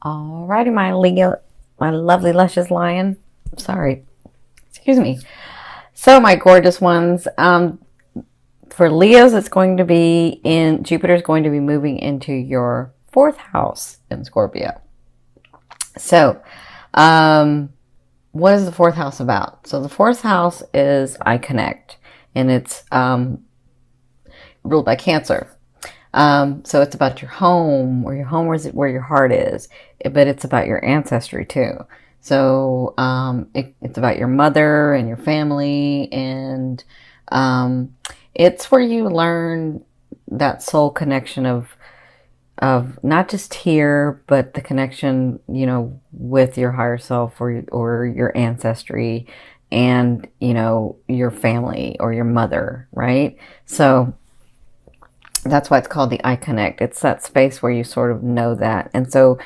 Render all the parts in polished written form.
Alrighty, my Leo, my lovely, luscious lion. Sorry, excuse me. So, my gorgeous ones, for Leos, it's going to be in Jupiter's going to be moving into your fourth house in Scorpio. So, what is the fourth house about? So, the fourth house is I connect, and it's ruled by Cancer. So it's about your home, where your heart is, but it's about your ancestry too. So it's about your mother and your family, and it's where you learn that soul connection of not just here, but the connection, with your higher self or your ancestry, and your family or your mother, right? So that's why it's called the I Connect. It's that space where you sort of know that. And so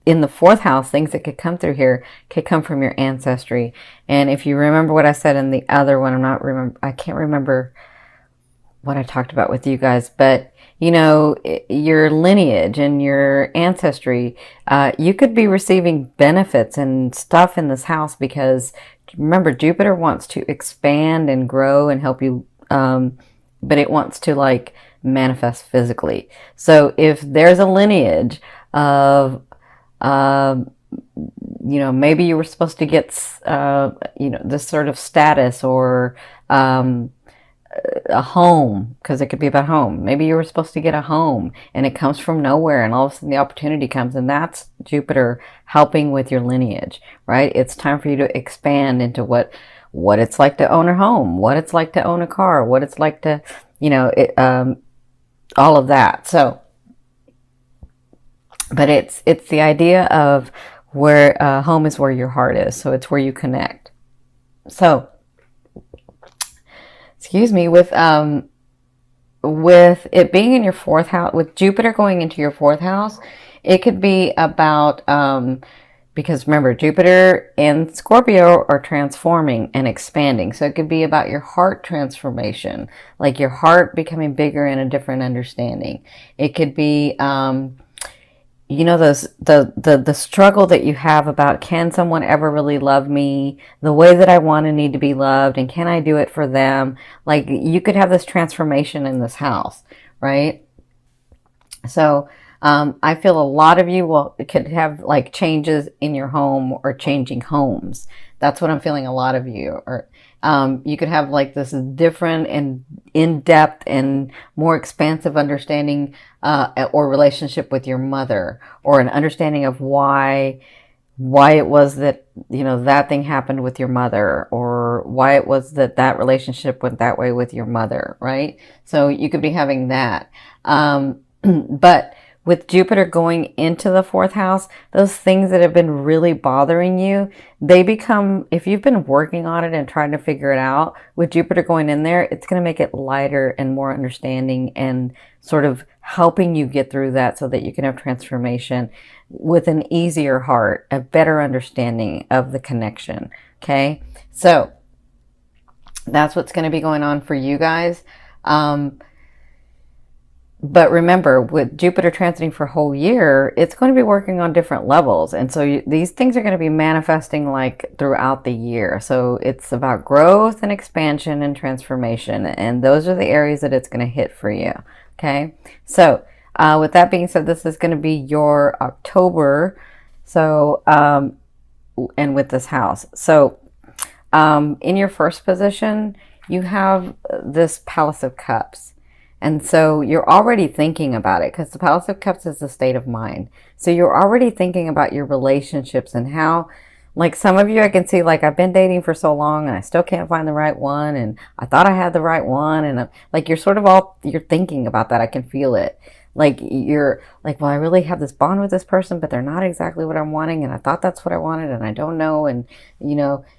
in the fourth house, things that could come through here could come from your ancestry. And if you remember what I said in the other one, I can't remember what I talked about with you guys, but your lineage and your ancestry, you could be receiving benefits and stuff in this house because remember, Jupiter wants to expand and grow and help you, but it wants to manifest physically. So if there's a lineage of, maybe you were supposed to get, this sort of status or a home, because it could be about home. Maybe you were supposed to get a home and it comes from nowhere and all of a sudden the opportunity comes, and that's Jupiter helping with your lineage, right? It's time for you to expand into what it's like to own a home, what it's like to own a car, what it's like to, all of that. So, but it's the idea of where home is where your heart is. So it's where you connect. So, excuse me, with it being in your fourth house, with Jupiter going into your fourth house, it could be about because remember, Jupiter and Scorpio are transforming and expanding. So it could be about your heart transformation, like your heart becoming bigger and a different understanding. It could be, the struggle that you have about, can someone ever really love me the way that I want and need to be loved? And can I do it for them? Like you could have this transformation in this house, right? So, I feel a lot of you could have changes in your home or changing homes. That's what I'm feeling. A lot of you, or you could have this different and in-depth and more expansive understanding or relationship with your mother, or an understanding of why it was that that thing happened with your mother, or why it was that relationship went that way with your mother, right? So you could be having that, but with Jupiter going into the fourth house, those things that have been really bothering you, they become, if you've been working on it and trying to figure it out, with Jupiter going in there, it's going to make it lighter and more understanding and sort of helping you get through that so that you can have transformation with an easier heart, a better understanding of the connection. Okay. So that's what's going to be going on for you guys. But remember, with Jupiter transiting for a whole year, it's going to be working on different levels. And so these things are going to be manifesting throughout the year. So it's about growth and expansion and transformation. And those are the areas that it's going to hit for you. Okay. So with that being said, this is going to be your October. So, and with this house. So in your first position, you have this Palace of Cups. And so you're already thinking about it, because the Palace of Cups is the state of mind. So you're already thinking about your relationships and how, some of you I can see, I've been dating for so long and I still can't find the right one. And I thought I had the right one. And you're thinking about that. I can feel it. You're well, I really have this bond with this person, but they're not exactly what I'm wanting. And I thought that's what I wanted and I don't know. And,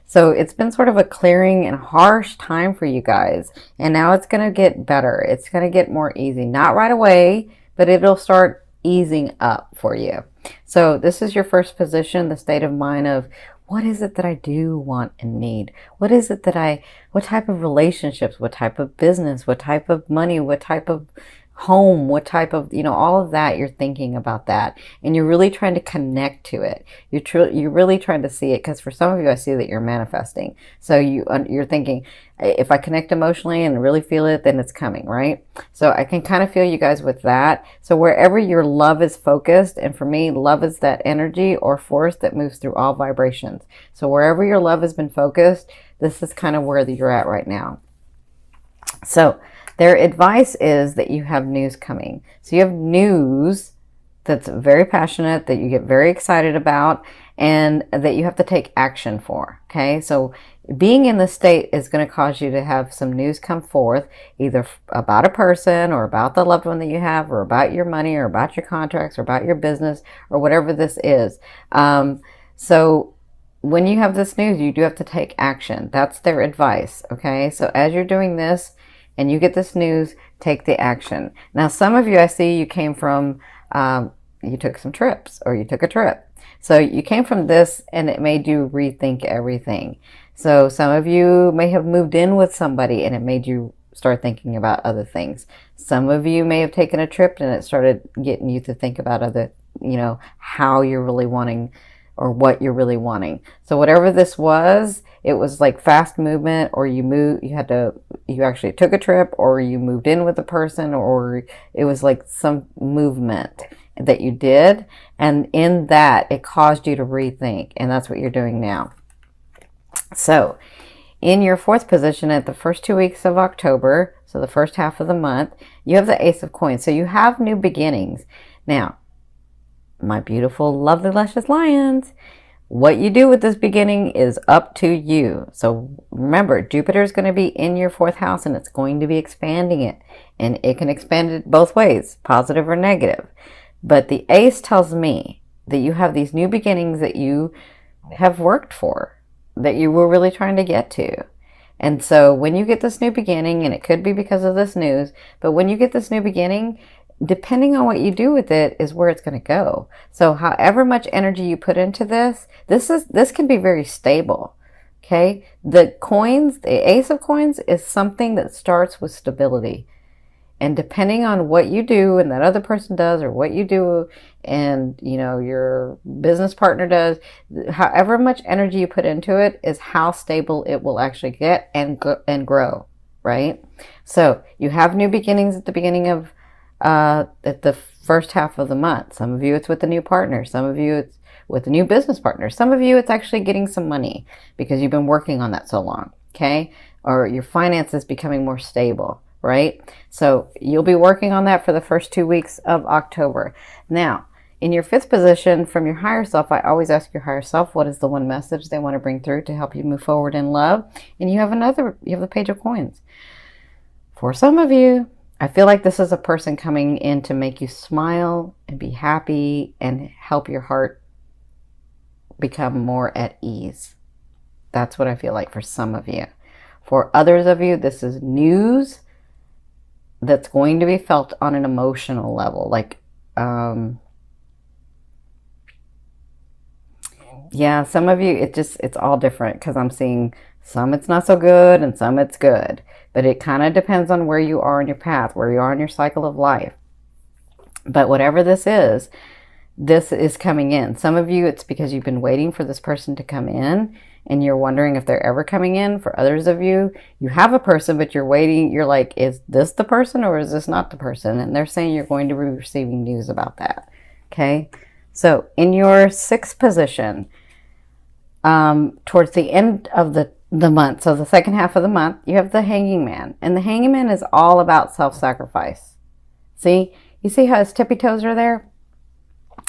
so it's been sort of a clearing and harsh time for you guys. And now it's going to get better. It's going to get more easy. Not right away, but it'll start easing up for you. So this is your first position, the state of mind of, what is it that I do want and need? What is it what type of relationships, what type of business, what type of money, what type of home, what type of, all of that, you're thinking about that. And you're really trying to connect to it. You're really trying to see it, because for some of you, I see that you're manifesting. So you're thinking, if I connect emotionally and really feel it, then it's coming, right? So I can kind of feel you guys with that. So wherever your love is focused, and for me, love is that energy or force that moves through all vibrations. So wherever your love has been focused, this is kind of where you're at right now. So their advice is that you have news coming. So you have news that's very passionate, that you get very excited about, and that you have to take action for. Okay, so being in this state is going to cause you to have some news come forth, either about a person or about the loved one that you have, or about your money, or about your contracts, or about your business, or whatever this is. So when you have this news, you do have to take action. That's their advice. Okay, so as you're doing this and you get this news, take the action. Now, some of you, I see you came from, you took some trips, or you took a trip. So you came from this and it made you rethink everything. So some of you may have moved in with somebody and it made you start thinking about other things. Some of you may have taken a trip and it started getting you to think about other, how you're really wanting, or what you're really wanting. So whatever this was, it was like fast movement, or you actually took a trip, or you moved in with a person, or it was like some movement that you did. And in that, it caused you to rethink. And that's what you're doing now. So in your fourth position at the first 2 weeks of October, so the first half of the month, you have the Ace of Coins. So you have new beginnings. Now, my beautiful, lovely, luscious lions, what you do with this beginning is up to you. So remember, Jupiter is going to be in your fourth house, and it's going to be expanding it. And it can expand it both ways, positive or negative. But the Ace tells me that you have these new beginnings that you have worked for, that you were really trying to get to. And so when you get this new beginning, and it could be because of this news, but when you get this new beginning, depending on what you do with it is where it's going to go. So however much energy you put into this can be very stable. Okay. The Ace of Coins is something that starts with stability. And depending on what you do and that other person does, or what you do and, your business partner does, however much energy you put into it is how stable it will actually get and grow, right? So you have new beginnings at the beginning of at the first half of the month. Some of you, it's with a new partner. Some of you, it's with a new business partner. Some of you, it's actually getting some money because you've been working on that so long, okay? Or your finances becoming more stable, right? So you'll be working on that for the first 2 weeks of October. Now, in your fifth position from your higher self, I always ask your higher self, what is the one message they want to bring through to help you move forward in love? And you have the Page of Coins. For some of you, I feel like this is a person coming in to make you smile and be happy and help your heart become more at ease. That's what I feel like for some of you. For others of you, this is news that's going to be felt on an emotional level. Like, yeah, some of you, it's all different, because I'm seeing some it's not so good and some it's good. But it kind of depends on where you are in your path, where you are in your cycle of life. But whatever this is coming in. Some of you, it's because you've been waiting for this person to come in and you're wondering if they're ever coming in. For others of you, you have a person, but you're waiting. You're like, is this the person or is this not the person? And they're saying you're going to be receiving news about that. Okay. So in your sixth position, towards the end of the month, so the second half of the month, you have the Hanging Man. And the Hanging Man is all about self-sacrifice. See? You see how his tippy toes are there?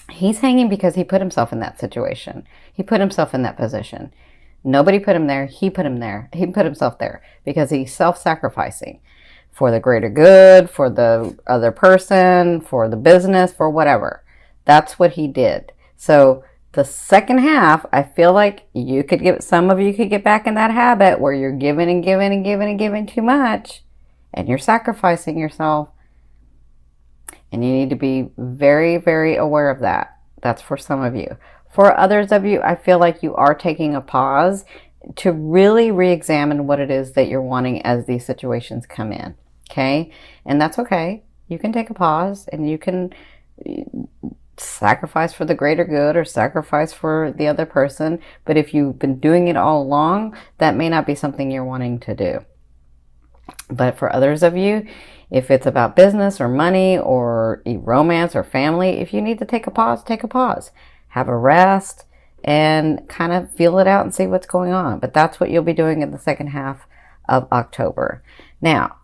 He's hanging because he put himself in that situation. He put himself in that position. Nobody put him there. He put him there. He put himself there because he's self-sacrificing for the greater good, for the other person, for the business, for whatever. That's what he did. So the second half, I feel like some of you could get back in that habit where you're giving and giving and giving and giving too much, and you're sacrificing yourself. And you need to be very, very aware of that. That's for some of you. For others of you, I feel like you are taking a pause to really re-examine what it is that you're wanting as these situations come in. Okay? And that's okay. You can take a pause and you can sacrifice for the greater good or sacrifice for the other person. But if you've been doing it all along, that may not be something you're wanting to do. But for others of you, if it's about business or money or romance or family, if you need to take a pause, take a pause. Have a rest and kind of feel it out and see what's going on. But that's what you'll be doing in the second half of October. Now,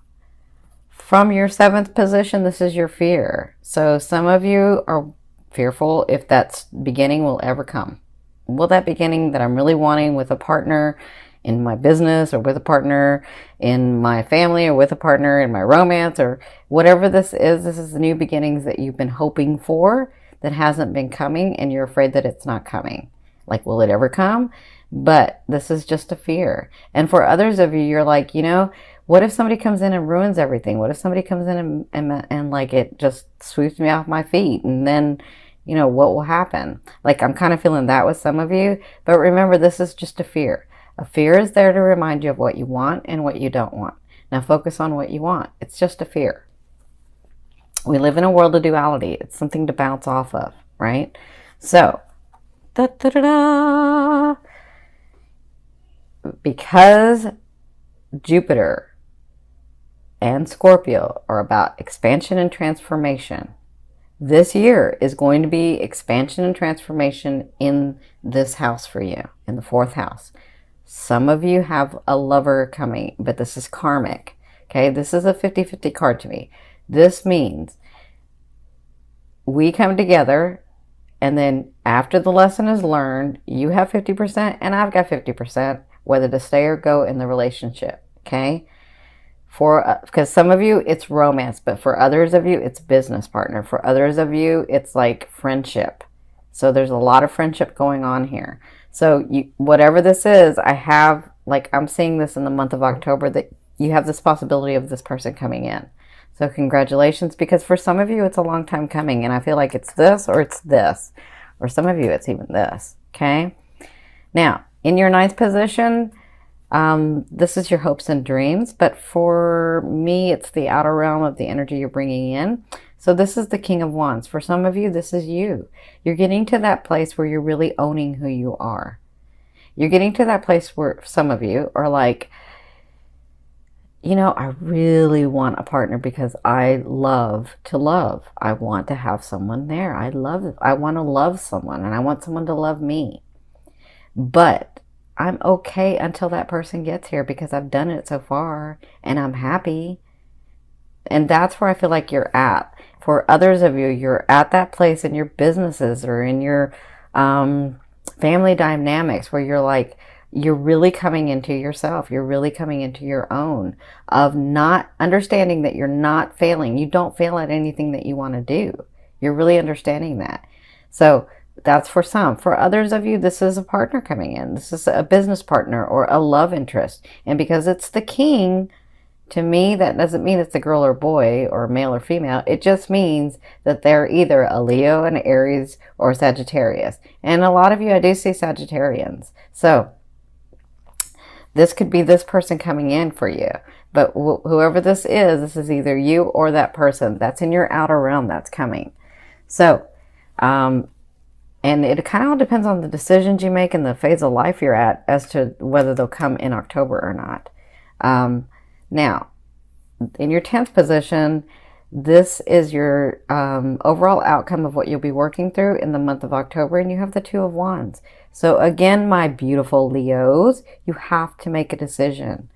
from your 7th position, this is your fear. So some of you are fearful if that beginning will ever come. Will that beginning that I'm really wanting with a partner in my business, or with a partner in my family, or with a partner in my romance, or whatever this is the new beginnings that you've been hoping for that hasn't been coming, and you're afraid that it's not coming. Like, will it ever come? But this is just a fear. And for others of you, you're like, what if somebody comes in and ruins everything? What if somebody comes in and like it just sweeps me off my feet? And then, what will happen? Like, I'm kind of feeling that with some of you. But remember, this is just a fear. A fear is there to remind you of what you want and what you don't want. Now focus on what you want. It's just a fear. We live in a world of duality. It's something to bounce off of, right? So, because Jupiter and Scorpio are about expansion and transformation, this year is going to be expansion and transformation in this house for you, in the 4th house. Some of you have a lover coming, but this is karmic. Okay, this is a 50-50 card to me. This means we come together, and then after the lesson is learned, you have 50% and I've got 50%, whether to stay or go in the relationship. Okay, because some of you it's romance, but for others of you it's business partner. For others of you it's like friendship. So there's a lot of friendship going on here. So whatever this is, I'm seeing this in the month of October, that you have this possibility of this person coming in. So congratulations, because for some of you, it's a long time coming, and I feel like it's this or it's this. Or some of you, it's even this, okay? Now, in your 9th position, this is your hopes and dreams, but for me, it's the outer realm of the energy you're bringing in. So this is the King of Wands. For some of you, this is you. You're getting to that place where you're really owning who you are. You're getting to that place where some of you are like, I really want a partner because I love to love. I want to have someone there. I want to love someone, and I want someone to love me. But I'm okay until that person gets here, because I've done it so far and I'm happy. And that's where I feel like you're at. For others of you, you're at that place in your businesses or in your family dynamics where you're really coming into yourself. You're really coming into your own, of not understanding that you're not failing. You don't fail at anything that you want to do. You're really understanding that. So that's for some. For others of you, this is a partner coming in. This is a business partner or a love interest. And because it's the king, to me, that doesn't mean it's a girl or boy or male or female. It just means that they're either a Leo, an Aries, or Sagittarius. And a lot of you, I do see Sagittarians. So this could be this person coming in for you. But whoever this is either you or that person. That's in your outer realm that's coming. So, and it kind of all depends on the decisions you make and the phase of life you're at as to whether they'll come in October or not. Now, in your 10th position, this is your overall outcome of what you'll be working through in the month of October, and you have the 2 of Wands. So again, my beautiful Leos, you have to make a decision.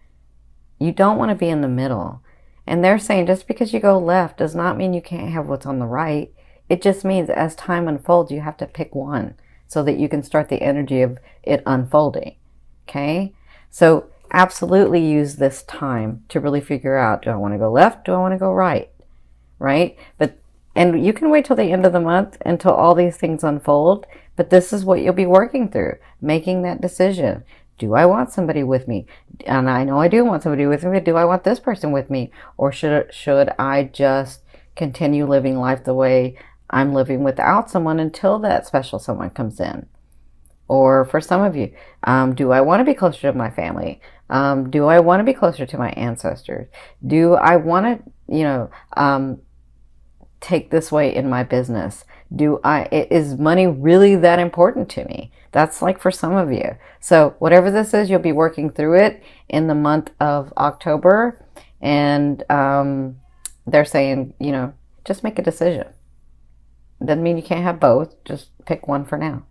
You don't want to be in the middle. And they're saying just because you go left does not mean you can't have what's on the right. It just means as time unfolds, you have to pick one so that you can start the energy of it unfolding. Okay? So absolutely use this time to really figure out, do I want to go left? Do I want to go right? Right? And you can wait till the end of the month until all these things unfold, but this is what you'll be working through, making that decision. Do I want somebody with me? And I know I do want somebody with me, but do I want this person with me? Or should I just continue living life the way I'm living without someone until that special someone comes in? Or for some of you, do I want to be closer to my family? Do I want to be closer to my ancestors? Do I want to, take this way in my business? Is money really that important to me? That's like for some of you. So whatever this is, you'll be working through it in the month of October. And they're saying, just make a decision. Doesn't mean you can't have both. Just pick one for now.